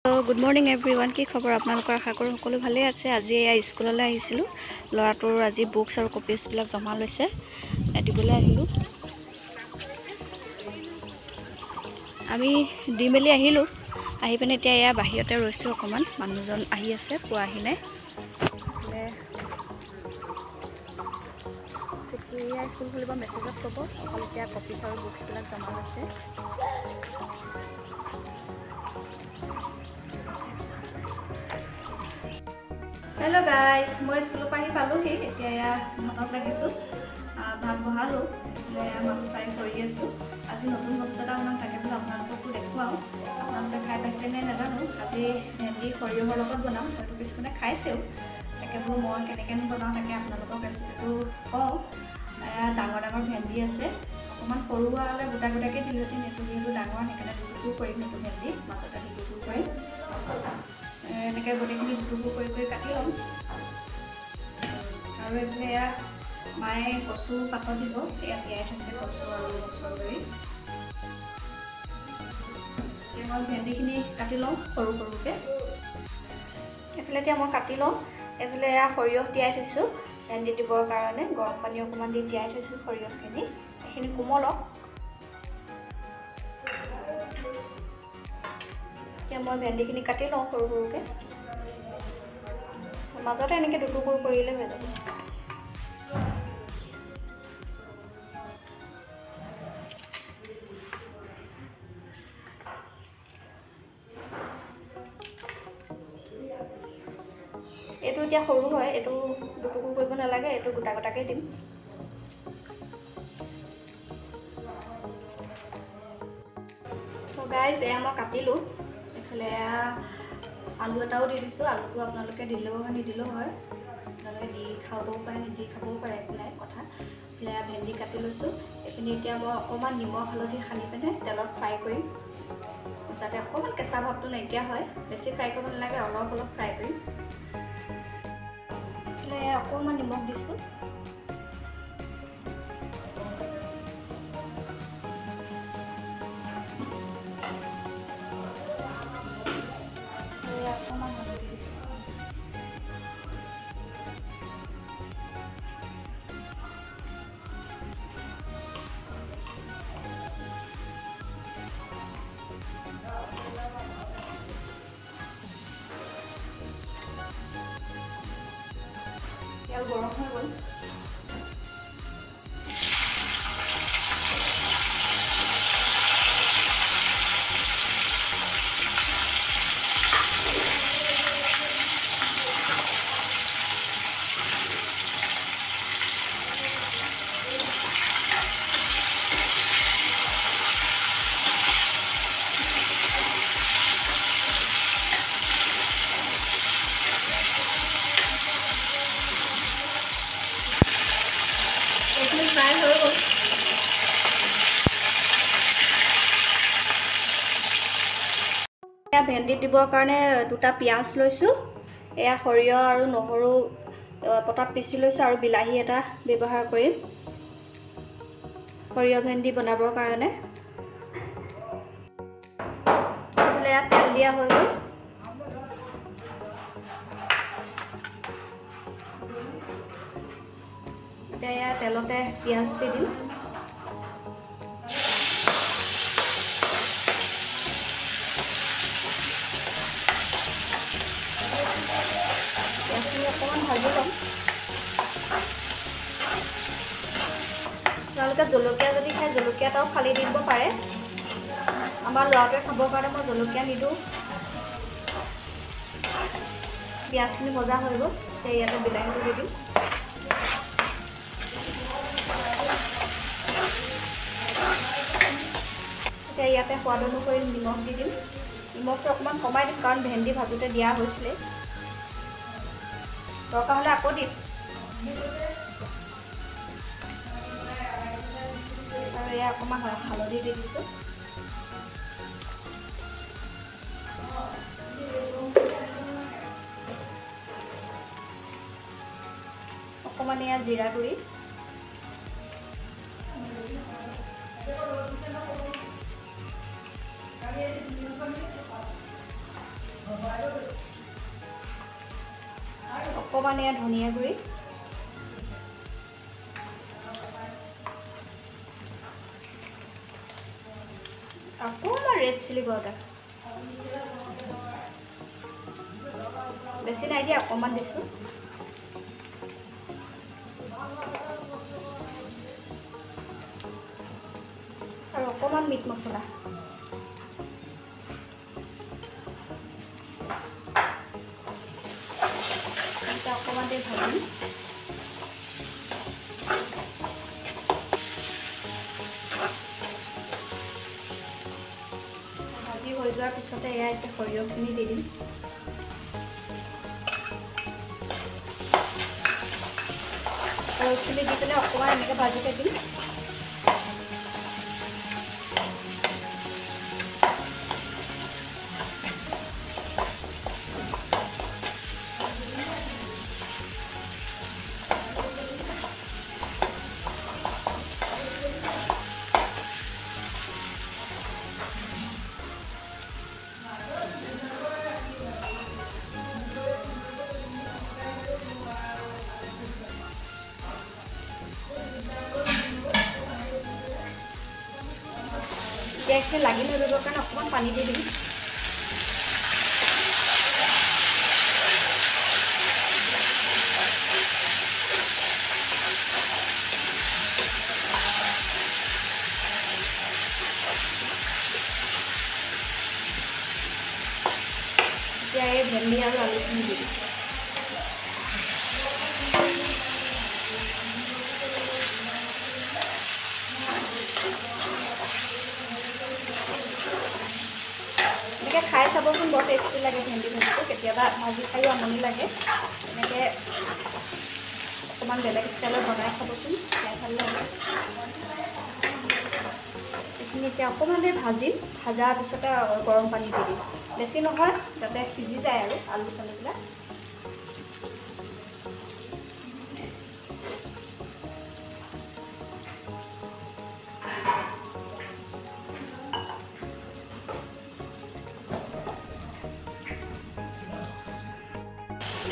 Good morning everyone. কি খবৰ আপোনালোকৰ? আশা কৰোঁ সকলো ভালেই আছে। আজি এয়া স্কুললৈ আহিছিলোঁ। ল'ৰাটোৰ আজি বুকছ আৰু কপিজবিলাক জমা লৈছে, দিবলৈ আহিলোঁ। আমি দি মেলি আহিলোঁ। আহি পিনে এতিয়া এয়া বাহিৰতে ৰৈছোঁ অকণমান। মানুহজন আহি আছে, পোৱাহি নাই। কেতিয়া স্কুল খুলিব মেছেজত ক'ব। অকল এতিয়া কপিজ আৰু বুকছবিলাক জমা লৈছে। হেল্ল' গাইজ, মই স্কুলৰ পৰা আহি পালোঁহি। এতিয়া এয়া ভাতত লাগিছোঁ। ভাত বহালোঁ, মাছ ফ্ৰাই কৰি আছোঁ। আজি নতুন বস্তু এটা অকণমান থাকে বোলে আপোনালোককো দেখুৱাওঁ। আপোনালোকে খাই পাইছে নে নাজানো। আজি ভেন্দি সৰিয়হৰ লগত বনাম। হয়তো কিছুমানে খাইছেও। তাকে বোলো মই কেনেকৈনো বনাওঁ তাকে আপোনালোকক ৰেচিপিটো কওঁ। ডাঙৰ ডাঙৰ ভেন্দি আছে। অকণমান সৰু হ'লে গোটা গোটাকৈ দিলোহেঁতেন। এইটো যিহেতু ডাঙৰ, সেইকাৰণে দুটুকুৰ কৰিম। এইটো ভেন্দি মাজতে দুটুকুৰ কৰিম। এনেকৈ গোটেইখিনি দুটুকুৰ কৰি কাটি ল'ম। আৰু এইফালে এয়া মায়ে কচু পাতত দিব। এয়া তিয়াই থৈছে কচু আৰু মচন্দৰী। এতিয়া মই ভেন্দিখিনি কাটি লওঁ সৰু সৰুকৈ। এইফালে এতিয়া মই কাটি লওঁ। এইফালে এয়া সৰিয়হ তিয়াই থৈছোঁ ভেন্দি দিবৰ কাৰণে। গৰম পানী অকণমান দি তিয়াই থৈছোঁ সৰিয়হখিনি। এইখিনি কোমলক। এতিয়া মই ভেন্দিখিনি কাটি লওঁ সৰু সৰুকৈ। মাজতে এনেকৈ দুটুকুৰ কৰিলে হৈ যাব। এইটো এতিয়া সৰু হয়, এইটো দুটুকুৰ কৰিব নালাগে, এইটো গোটা গোটাকৈ দিম। গাইজ, এয়া মই কাটিলোঁ। এইফালে আলু এটাও দি দিছোঁ। আলুটো আপোনালোকে দিলেও হয় নিদিলেও হয়। আপোনালোকে দি খাবও পাৰে, নিদি খাবও পাৰে, একো নাই কথা। এইফালে ভেন্দি কাটি লৈছোঁ। এইখিনি এতিয়া মই অকণমান নিমখ হালধি সানি পিনে তেলত ফ্ৰাই কৰিম, যাতে অকণমান কেঁচা ভাৱটো নাইকিয়া হয়। বেছি ফ্ৰাই কৰিব নালাগে, অলপ অলপ ফ্ৰাই কৰিম। এইফালে অকণমান নিমখ দিছোঁ। অকণমান হালধি দিছোঁ। তেল গৰম হৈ গ'ল। এইখিনি ফ্ৰাই হৈ গ'ল। এয়া ভেন্দিত দিবৰ কাৰণে দুটা পিঁয়াজ লৈছোঁ। এয়া সৰিয়হ আৰু নহৰু পটাত পিচি লৈছোঁ আৰু বিলাহী এটা ব্যৱহাৰ কৰিম সৰিয়হ ভেন্দি বনাবৰ কাৰণে। এয়া তেল দিয়া হৈ গ'ল। এতিয়া এয়া তেলতে পিঁয়াজ দি দিম। পিঁয়াজখিনি অকণমান ভাজি ল'ম। আপোনালোকে জলকীয়া যদি খায় জলকীয়া এটাও ফালি দিব পাৰে। আমাৰ ল'ৰাটোৱে খাবৰ কাৰণে মই জলকীয়া নিদিওঁ। পিঁয়াজখিনি ভজা হৈ গ'ল। এতিয়া ইয়াতে বিলাহীটো দি দিম। এতিয়া ইয়াতে সোৱাদ অনুসৰি নিমখ দি দিম। নিমখটো অকণমান কমাই দিম, কাৰণ ভেন্দি ভাজোঁতে দিয়া হৈছিলে। দৰকাৰ হ'লে আকৌ দিম। আৰু এয়া অকণমান হালধি দি দিছোঁ। অকণমান এয়া জিৰা গুড়ি। অকণমান এয়া ধনিয়া গুড়ি, অকণমান ৰেড চিলি পাউডাৰ, বেছি নাই দিয়া, অকণমান দিছোঁ। আৰু অকণমান মিট মছলা। অকণমান দেৰি ভাজিম। ভাজি হৈ যোৱাৰ পিছতে এয়া এতিয়া সৰিয়হখিনি দি দিম। সৰিয়হখিনি দি পেলাই অকণমান এনেকৈ ভাজি থাকিম। এতিয়া এইখিনি লাগি নধৰিবৰ কাৰণে অকণমান পানী দি দিম। এতিয়া এই ভেন্দি আৰু আলুখিনি দি দিম। এনেকৈ খাই চাবচোন, বৰ টেষ্টি লাগে ভেন্দি ভাজিটো। কেতিয়াবা ভাজি খায়ো আমনি লাগে, এনেকৈ অকণমান বেলেগ ষ্টাইলত বনাই খাবচোন, খাই ভাল লাগে। এইখিনি এতিয়া অকণমান দেৰি ভাজিম। ভাজাৰ পিছতে গৰম পানী দি দিম, বেছি নহয়, যাতে সিজি যায় আৰু আলু চালুবিলাক।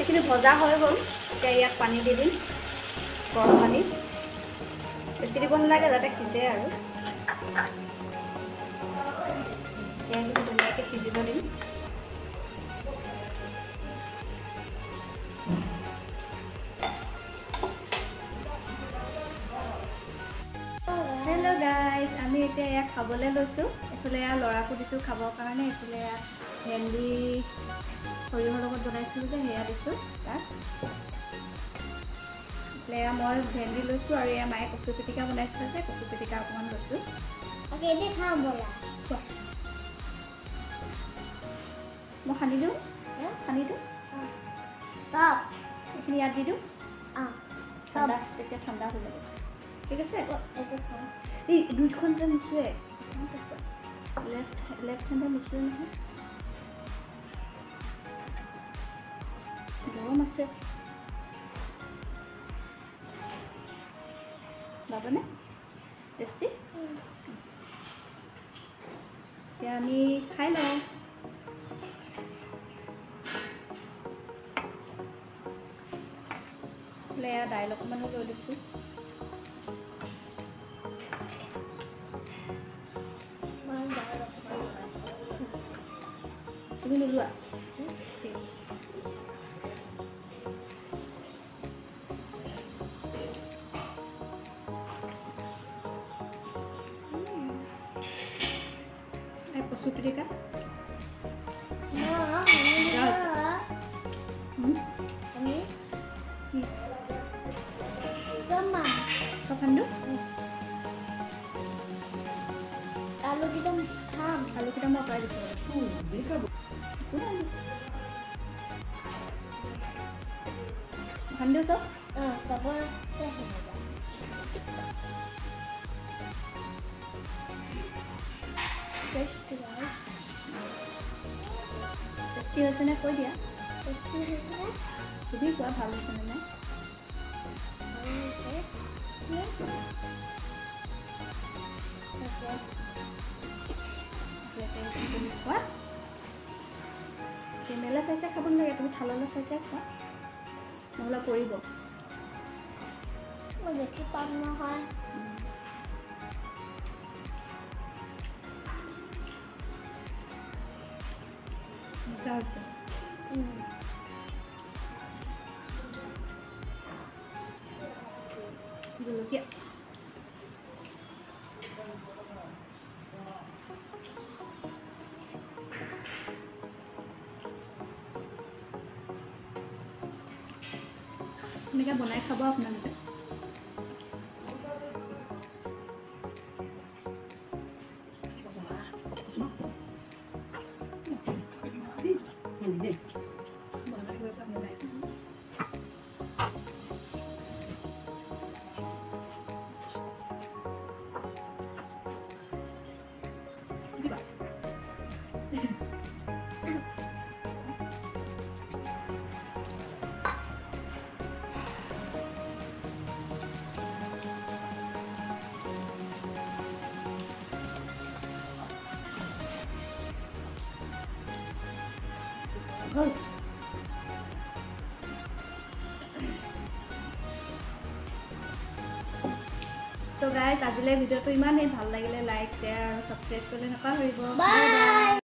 এইখিনি ভজা হৈ গ'ল। এতিয়া ইয়াত পানী দি দিম, গৰম পানী। বেছি দিব নালাগে, যাতে সিজে আৰু। এতিয়া ধুনীয়াকৈ সিজিব দিম। হেল্ল' গাইজ, আমি এতিয়া এয়া খাবলৈ লৈছোঁ। এইফালে এয়া ল'ৰাকো দিছোঁ খাবৰ কাৰণে। এইফালে এয়া ভেন্দি সৰিয়হৰ লগত বনাইছিলোঁ যে, সেয়া দিছোঁ তাক। এয়া মই ভেন্দি লৈছোঁ, আৰু এয়া মায়ে কচু পিটিকা বনাইছিলে যে, কচু পিটিকা অকণমান লৈছোঁ। এনে খাওঁ বলা। মই সানি দিওঁ, সানি দিওঁ। এইখিনি ইয়াত দি দিওঁ। ঠাণ্ডা, তেতিয়া ঠাণ্ডা হৈ যাব। ঠিক আছে। এই দুইখন যে নুচুৱে, লেফ্ট হেণ্ডে নুচুৱে নহয়, গৰম আছে। বাবনে টেষ্টি। এতিয়া আমি খাই লওঁ। এয়া দাইল অকণমানো লৈ লৈছোঁ। তুমি নোলোৱা? ঠিক আছে। কচু পিটিকা আলুকেইটা খাম। আলুকেইটা মই অঁতৰাই দিছোঁ। সানি দিওঁ চব। টেষ্টি হৈছেনে কৈ দিয়া। তুমি কোৱা ভাল হৈছেনে নাই। কোৱা কেমেলা চাই চাই খাব নালাগে, তুমি থাললৈ চাই চাই খোৱা, নহ'লে পৰিব। মই দেখি পাম নহয়। মজা হৈছে। জলকীয়া এনেকৈ বনাই খাব আপোনালোকে। তো গাইজ আজিলৈ ভিডিঅ'টো ইমানেই। ভাল লাগিলে লাইক শ্বেয়াৰ আৰু ছাবস্ক্ৰাইব কৰিবলৈ নাপাহৰিব। বাই।